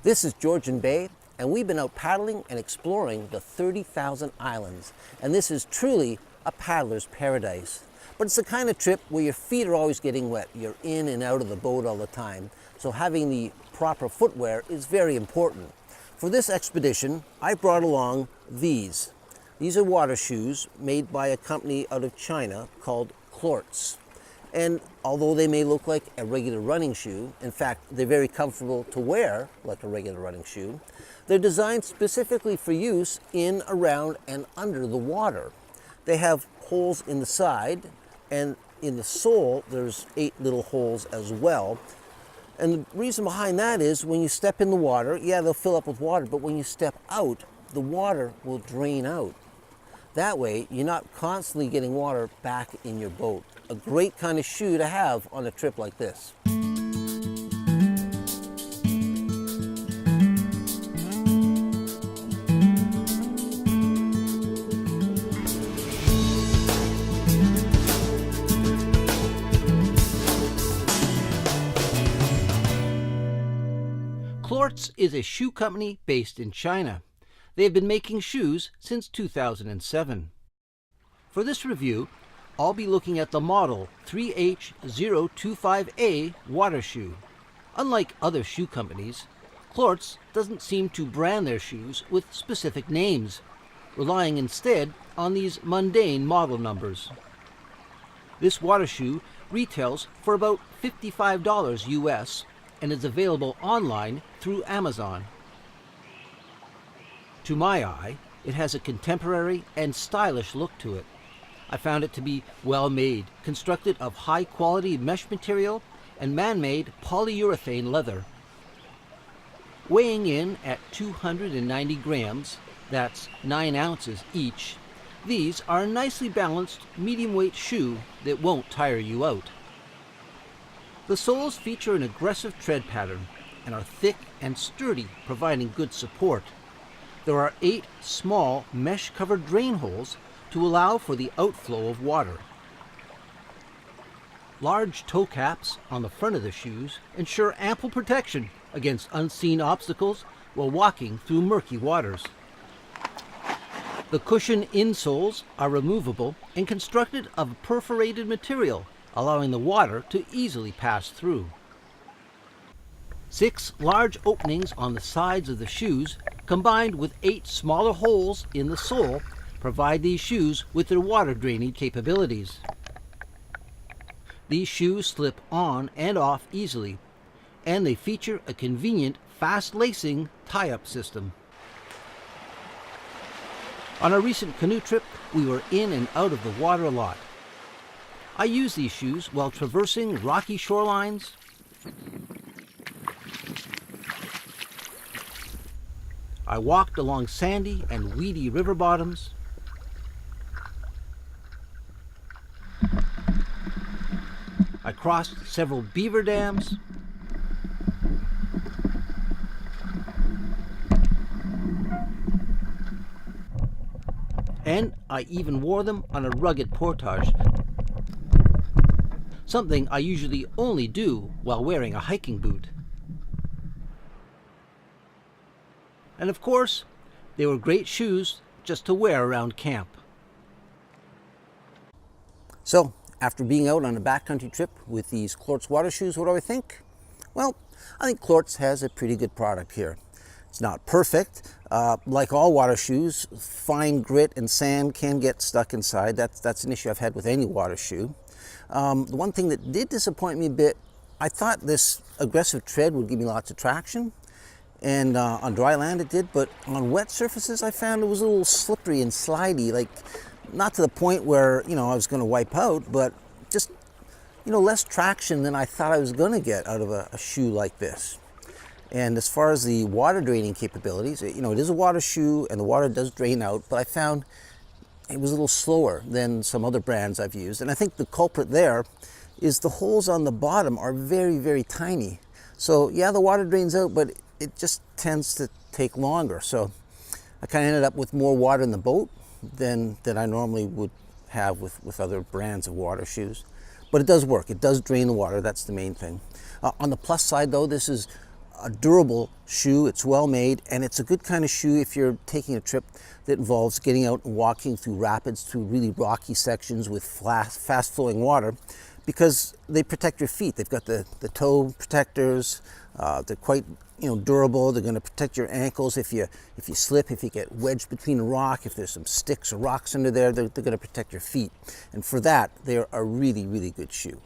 This is Georgian Bay, and we've been out paddling and exploring the 30,000 islands. And this is truly a paddler's paradise. But it's the kind of trip where your feet are always getting wet. You're in and out of the boat all the time. So having the proper footwear is very important. For this expedition, I brought along these. These are water shoes made by a company out of China called Clorts. And although they may look like a regular running shoe, in fact, they're very comfortable to wear like a regular running shoe, they're designed specifically for use in, around, and under the water. They have holes in the side, and in the sole, there's 8 little holes as well. And the reason behind that is when you step in the water, yeah, they'll fill up with water, but when you step out, the water will drain out. That way, you're not constantly getting water back in your boat. A great kind of shoe to have on a trip like this. Clorts is a shoe company based in China. They have been making shoes since 2007. For this review, I'll be looking at the model 3H025A water shoe. Unlike other shoe companies, Clorts doesn't seem to brand their shoes with specific names, relying instead on these mundane model numbers. This water shoe retails for about $55 US and is available online through Amazon. To my eye, it has a contemporary and stylish look to it. I found it to be well made, constructed of high quality mesh material and man-made polyurethane leather. Weighing in at 290 grams, that's 9 ounces each, these are a nicely balanced medium weight shoe that won't tire you out. The soles feature an aggressive tread pattern and are thick and sturdy, providing good support. There are 8 small mesh-covered drain holes to allow for the outflow of water. Large toe caps on the front of the shoes ensure ample protection against unseen obstacles while walking through murky waters. The cushion insoles are removable and constructed of perforated material, allowing the water to easily pass through. 6 large openings on the sides of the shoes, combined with 8 smaller holes in the sole, provide these shoes with their water draining capabilities. These shoes slip on and off easily, and they feature a convenient fast lacing tie-up system. On a recent canoe trip, we were in and out of the water a lot. I use these shoes while traversing rocky shorelines, I walked along sandy and weedy river bottoms, I crossed several beaver dams, and I even wore them on a rugged portage, something I usually only do while wearing a hiking boot. And of course, they were great shoes just to wear around camp. So, after being out on a backcountry trip with these Clorts water shoes, what do I think? Well, I think Clorts has a pretty good product here. It's not perfect. Like all water shoes, fine grit and sand can get stuck inside. That's an issue I've had with any water shoe. The one thing that did disappoint me a bit, I thought this aggressive tread would give me lots of traction. And on dry land it did, but on wet surfaces I found it was a little slippery and slidey, like not to the point where, I was going to wipe out, but just, less traction than I thought I was going to get out of a shoe like this. And as far as the water draining capabilities, it is a water shoe and the water does drain out, but I found it was a little slower than some other brands I've used. And I think the culprit there is the holes on the bottom are very, very tiny. So yeah, the water drains out, but it just tends to take longer. So I kind of ended up with more water in the boat than I normally would have with other brands of water shoes. But it does work. It does drain the water. That's the main thing. On the plus side, though, this is a durable shoe. It's well made, and it's a good kind of shoe if you're taking a trip that involves getting out and walking through rapids, through really rocky sections with fast flowing water, because they protect your feet. They've got the toe protectors. They're quite durable. They're going to protect your ankles if you slip, if you get wedged between a rock, if there's some sticks or rocks under there. They're going to protect your feet, and for that they're a really good shoe.